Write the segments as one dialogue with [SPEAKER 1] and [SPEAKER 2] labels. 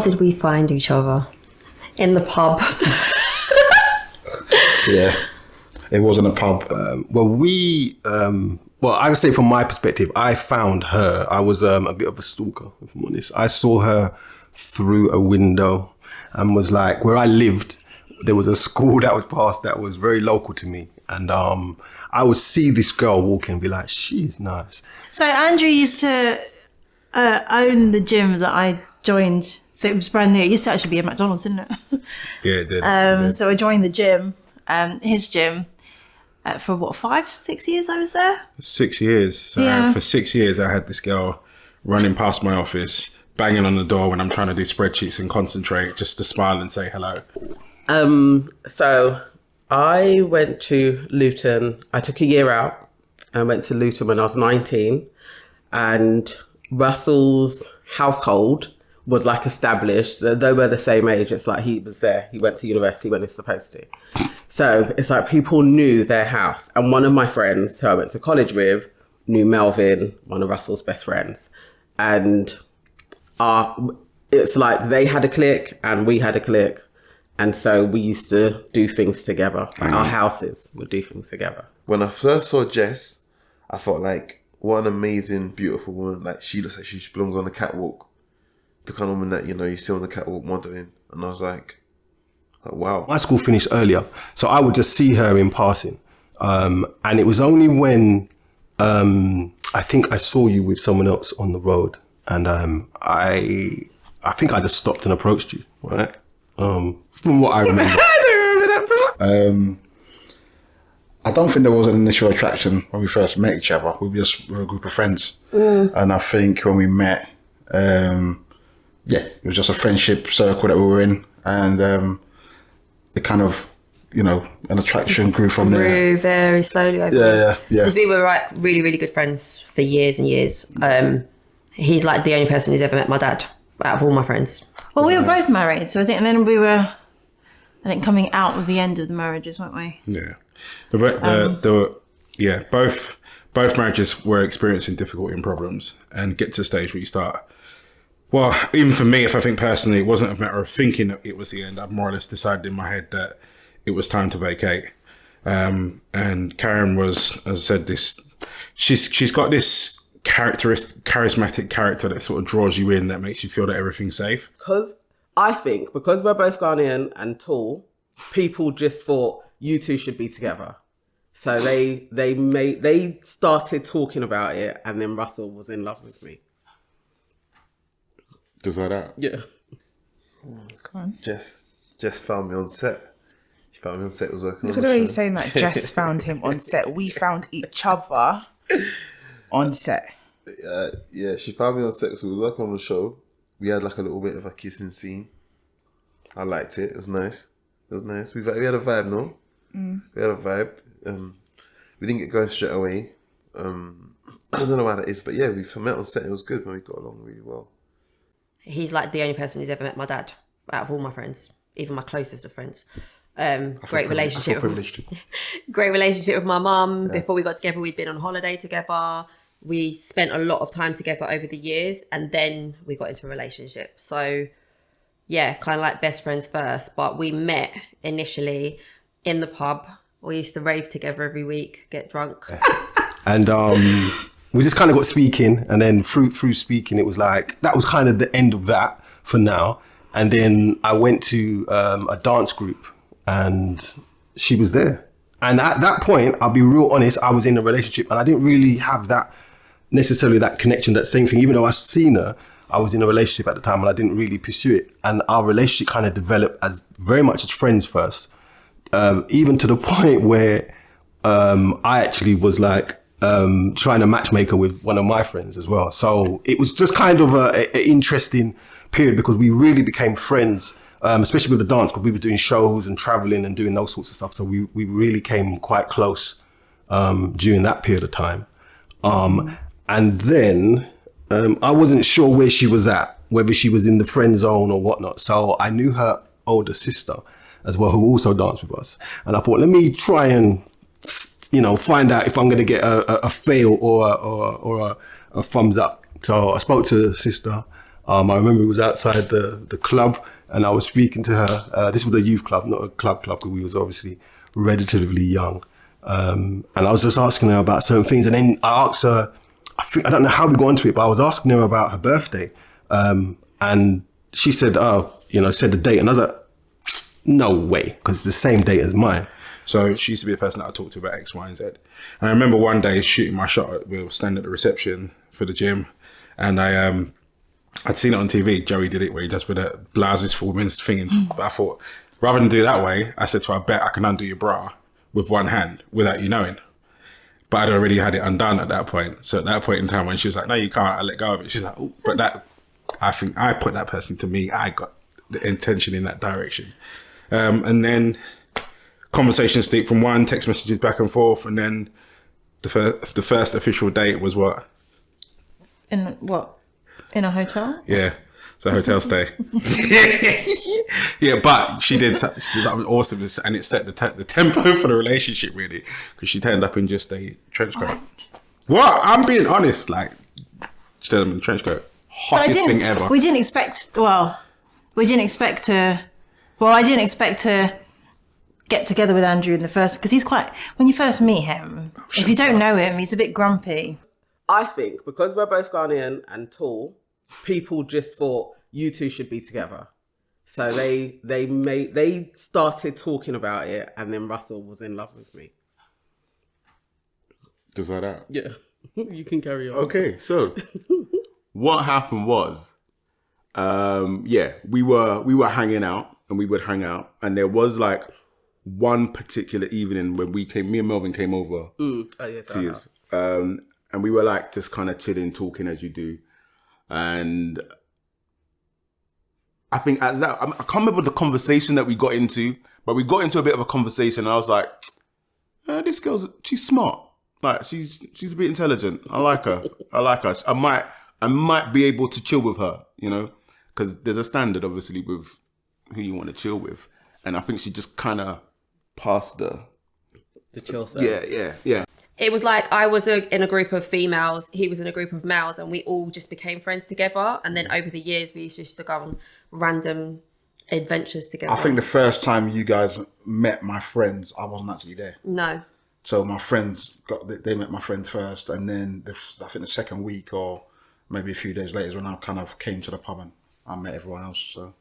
[SPEAKER 1] did we find each other? In the pub.
[SPEAKER 2] Yeah, it wasn't a pub.
[SPEAKER 3] I would say from my perspective, I found her. I was a bit of a stalker, if I'm honest. I saw her through a window and was like, where I lived, there was a school that was passed that was very local to me. And I would see this girl walking and be like, she's nice.
[SPEAKER 4] So Andrew used to own the gym that I joined. So it was brand new. It used to actually be a McDonald's, didn't it?
[SPEAKER 5] Yeah, it did.
[SPEAKER 4] So I joined the gym, his gym. For what, 5-6 years I was there?
[SPEAKER 5] 6 years. So for 6 years, I had this girl running past my office, banging on the door when I'm trying to do spreadsheets and concentrate, just to smile and say hello.
[SPEAKER 6] So I went to Luton. I took a year out. I went to Luton when I was 19, and Russell's household was like established. So they were the same age. It's like he was there. He went to university when he's supposed to. So it's like people knew their house. And one of my friends who I went to college with knew Melvin, one of Russell's best friends. And it's like they had a clique and we had a clique. And so we used to do things together. Like our houses would do things together.
[SPEAKER 7] When I first saw Jess, I felt like, what an amazing, beautiful woman. Like, she looks like she belongs on the catwalk. The kind of woman that, you see on the catwalk modelling. And I was like, wow.
[SPEAKER 3] My school finished earlier, so I would just see her in passing. And it was only when I think I saw you with someone else on the road. And I think I just stopped and approached you, right? From what I remember.
[SPEAKER 4] I don't remember that part.
[SPEAKER 2] I don't think there was an initial attraction when we first met each other. We were a group of friends. And I think when we met, it was just a friendship circle that we were in. And it kind of, an attraction grew from there.
[SPEAKER 1] Grew very slowly over
[SPEAKER 2] Yeah.
[SPEAKER 1] Because we were like really, really good friends for years and years. He's like the only person who's ever met my dad out of all my friends.
[SPEAKER 4] Well, we were both married, so I think, and then we were, coming out of the end of the marriages, weren't we?
[SPEAKER 5] Yeah. Both marriages were experiencing difficulty and problems, and get to a stage where you start. Well, even for me, if I think personally, it wasn't a matter of thinking that it was the end. I'd more or less decided in my head that it was time to vacate. And Karen was, as I said, she's got this charismatic character that sort of draws you in, that makes you feel that everything's safe.
[SPEAKER 6] Because we're both Ghanaian and tall, people just thought you two should be together. So they started talking about it, and then Russell was in love with me.
[SPEAKER 7] Just like that?
[SPEAKER 6] Yeah.
[SPEAKER 4] Come on.
[SPEAKER 7] Jess found me on set. She found me on set, was working
[SPEAKER 8] Look
[SPEAKER 7] on
[SPEAKER 8] at the way
[SPEAKER 7] the
[SPEAKER 8] he's
[SPEAKER 7] show.
[SPEAKER 8] saying that Jess found him on set. We found each other on set.
[SPEAKER 7] Yeah, she found me on set, so we were working on the show. We had like a little bit of a kissing scene. I liked it. It was nice. We had a vibe, no? We had a vibe. We didn't get going straight away. I don't know why that is, but yeah, we met on set and it was good, man. We got along really well.
[SPEAKER 1] He's like the only person who's ever met my dad out of all my friends, even my closest of friends. Great relationship. Great relationship with my mum. Yeah. Before we got together, we'd been on holiday together. We spent a lot of time together over the years, and then we got into a relationship. So yeah, kind of like best friends first, but we met initially in the pub. We used to rave together every week, get drunk.
[SPEAKER 3] And we just kind of got speaking, and then through speaking, it was like, that was kind of the end of that for now. And then I went to a dance group, and she was there. And at that point, I'll be real honest, I was in a relationship, and I didn't really have that connection, that same thing. Even though I seen her, I was in a relationship at the time, and I didn't really pursue it. And our relationship kind of developed as very much as friends first, even to the point where I actually was like, trying to matchmake her with one of my friends as well. So it was just kind of an interesting period, because we really became friends, especially with the dance, because we were doing shows and traveling and doing those sorts of stuff. So we really came quite close during that period of time. And then I wasn't sure where she was at, whether she was in the friend zone or whatnot. So I knew her older sister as well, who also danced with us. And I thought, let me try and find out if I'm going to get a fail or a thumbs up. So I spoke to the sister, I remember it was outside the club, and I was speaking to her. This was a youth club, not a club, because we was obviously relatively young. And I was just asking her about certain things, and then I asked her, I don't know how we got into it, but I was asking her about her birthday. And she said, said the date. And I was like, no way, because it's the same date as mine.
[SPEAKER 5] So she used to be the person that I talked to about X, Y, and Z. And I remember one day shooting my shot. We were standing at the reception for the gym, and I'd seen it on TV. Joey did it where he does with the blouses for women's thing. But I thought, rather than do it that way, I said to her, I bet I can undo your bra with one hand without you knowing. But I'd already had it undone at that point. So at that point in time when she was like, no, you can't, I let go of it. She's like, oh, but that, I think I put that person to me. I got the intention in that direction. And then conversations steep from one, text messages back and forth. And then the first official date was what?
[SPEAKER 4] In what? In a hotel?
[SPEAKER 5] Yeah. So hotel stay. Yeah, but she did. That was awesome, and it set the tempo for the relationship really, because she turned up in just a trench coat. What? I'm being honest. Like, she turned up in a trench coat. Hottest thing ever.
[SPEAKER 4] I didn't expect to get together with Andrew in the first, because he's quite. When you first meet him, if you don't know him, he's a bit grumpy.
[SPEAKER 6] I think because we're both Ghanaian and tall, people just thought you two should be together. So they started talking about it, and then Russell was in love with me.
[SPEAKER 9] Just like that?
[SPEAKER 6] Yeah. You can carry on.
[SPEAKER 9] Okay, so what happened was, we were hanging out, and we would hang out, and there was like one particular evening when me and Melvin came over to his, and we were like just kind of chilling, talking as you do. And I think at that, I can't remember the conversation that we got into, but we got into a bit of a conversation. And I was like, this she's smart. Like she's a bit intelligent. I like her. I might be able to chill with her, because there's a standard obviously with who you want to chill with. And I think she just kind of passed the
[SPEAKER 6] chill side.
[SPEAKER 9] Yeah.
[SPEAKER 1] It was like I was in a group of females, he was in a group of males, and we all just became friends together. And then over the years, we used to go on random adventures together.
[SPEAKER 2] I think the first time you guys met my friends, I wasn't actually there.
[SPEAKER 1] No.
[SPEAKER 2] So my friends they met my friends first, and then I think the second week or maybe a few days later is when I kind of came to the pub and I met everyone else. So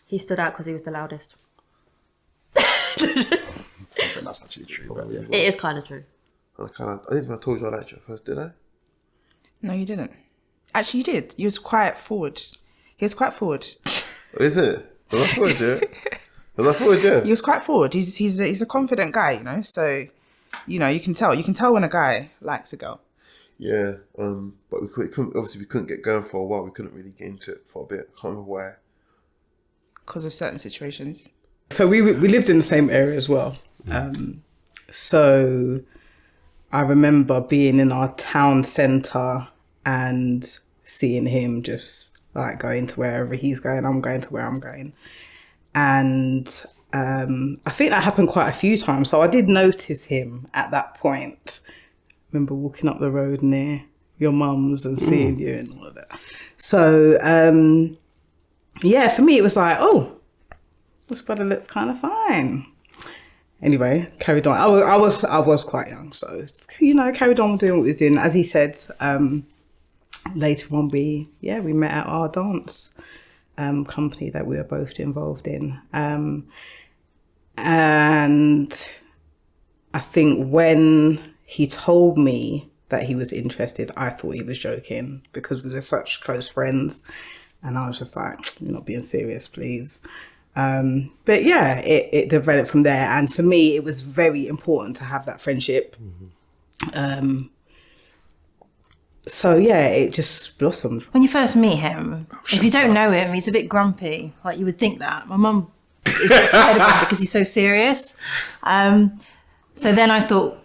[SPEAKER 1] he stood out because he was the loudest.
[SPEAKER 2] I think that's actually true. But yeah.
[SPEAKER 1] It is kind of true.
[SPEAKER 7] I think I told you I liked you at first, did I?
[SPEAKER 8] No, you didn't. Actually, you did. You was quite forward. He was quite forward.
[SPEAKER 7] Is it? Was I forward, yeah? Was I forward, yeah?
[SPEAKER 8] He was quite forward. He's a confident guy, So, you can tell. You can tell when a guy likes a girl.
[SPEAKER 7] Yeah, but we couldn't get going for a while. We couldn't really get into it for a bit. I can't remember why.
[SPEAKER 8] Because of certain situations.
[SPEAKER 6] So we lived in the same area as well. So I remember being in our town centre and seeing him just like going to wherever he's going, I'm going to where I'm going. And I think that happened quite a few times. So I did notice him at that point. I remember walking up the road near your mum's and seeing you and all of that. So, for me, it was like, oh, this brother looks kind of fine. Anyway, carried on. I was quite young, so carried on doing what we was doing. As he said, later on we met at our dance company that we were both involved in, and I think when he told me that he was interested, I thought he was joking because we were such close friends, and I was just like, "You're not being serious, please." But yeah, it developed from there. And for me, it was very important to have that friendship. So yeah, it just blossomed.
[SPEAKER 4] When you first meet him, if you don't know him, he's a bit grumpy. Like you would think that. My mum is a bit scared of him because he's so serious. So then I thought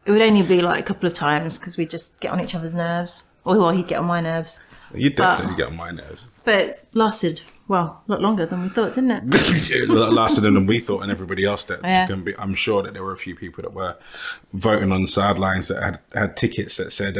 [SPEAKER 4] it would only be like a couple of times because we'd just get on each other's nerves. Or he'd get on my nerves.
[SPEAKER 5] You definitely get on my nerves.
[SPEAKER 4] But it lasted, a lot longer than we thought, didn't it?
[SPEAKER 5] It lasted longer than we thought and everybody else that
[SPEAKER 4] Yeah.
[SPEAKER 5] I'm sure that there were a few people that were voting on the sidelines that had tickets that said,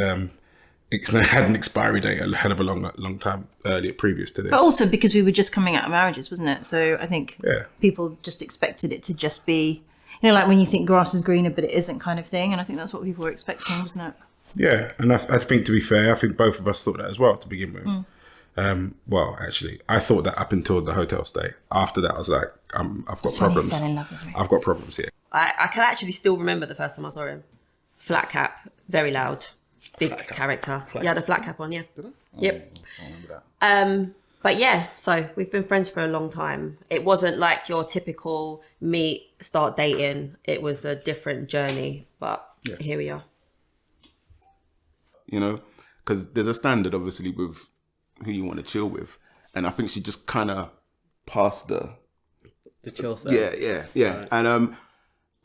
[SPEAKER 5] had an expiry date a hell of a long time earlier, previous to this.
[SPEAKER 4] But also because we were just coming out of marriages, wasn't it? So I think people just expected it to just be, you know, like when you think grass is greener, but it isn't kind of thing. And I think that's what people were expecting, wasn't it?
[SPEAKER 5] Yeah, and I think, to be fair, I think both of us thought that as well to begin with. Well, actually, I thought that up until the hotel stay. After that, I was like, I've got problems.
[SPEAKER 4] Fell in love with me.
[SPEAKER 5] I've got problems here.
[SPEAKER 1] I can actually still remember the first time I saw him. Flat cap, very loud, big character. He had a flat cap on, yeah.
[SPEAKER 2] Did I?
[SPEAKER 1] Yep.
[SPEAKER 2] I remember that.
[SPEAKER 1] But yeah, so we've been friends for a long time. It wasn't like your typical meet, start dating. It was a different journey, but here we are.
[SPEAKER 9] You know, because there's a standard, obviously, with who you want to chill with. And I think she just kind of passed the
[SPEAKER 6] chill side.
[SPEAKER 9] Yeah. Right.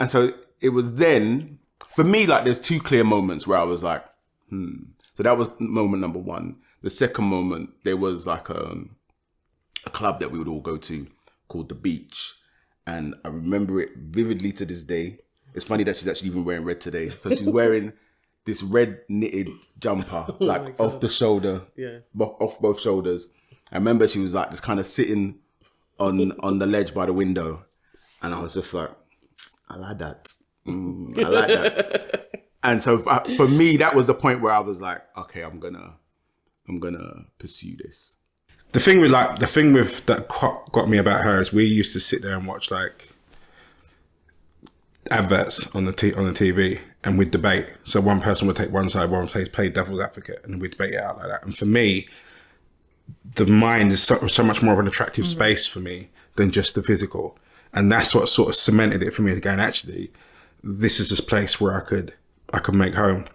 [SPEAKER 9] And so it was then, for me, like, there's two clear moments where I was like, So that was moment number one. The second moment, there was like a club that we would all go to called The Beach. And I remember it vividly to this day. It's funny that she's actually even wearing red today. So she's wearing this red knitted jumper, like off the shoulder, off both shoulders. I remember she was like just kind of sitting on the ledge by the window. And I was just like, I like that. I like that. And so for me, that was the point where I was like, okay, I'm gonna pursue this.
[SPEAKER 5] The thing that got me about her is we used to sit there and watch like adverts on the TV, and we'd debate. So one person would take one side, one would play devil's advocate, and we'd debate it out like that. And for me, the mind is so much more of an attractive space for me than just the physical. And that's what sort of cemented it for me, again, actually, this is this place where I could make home.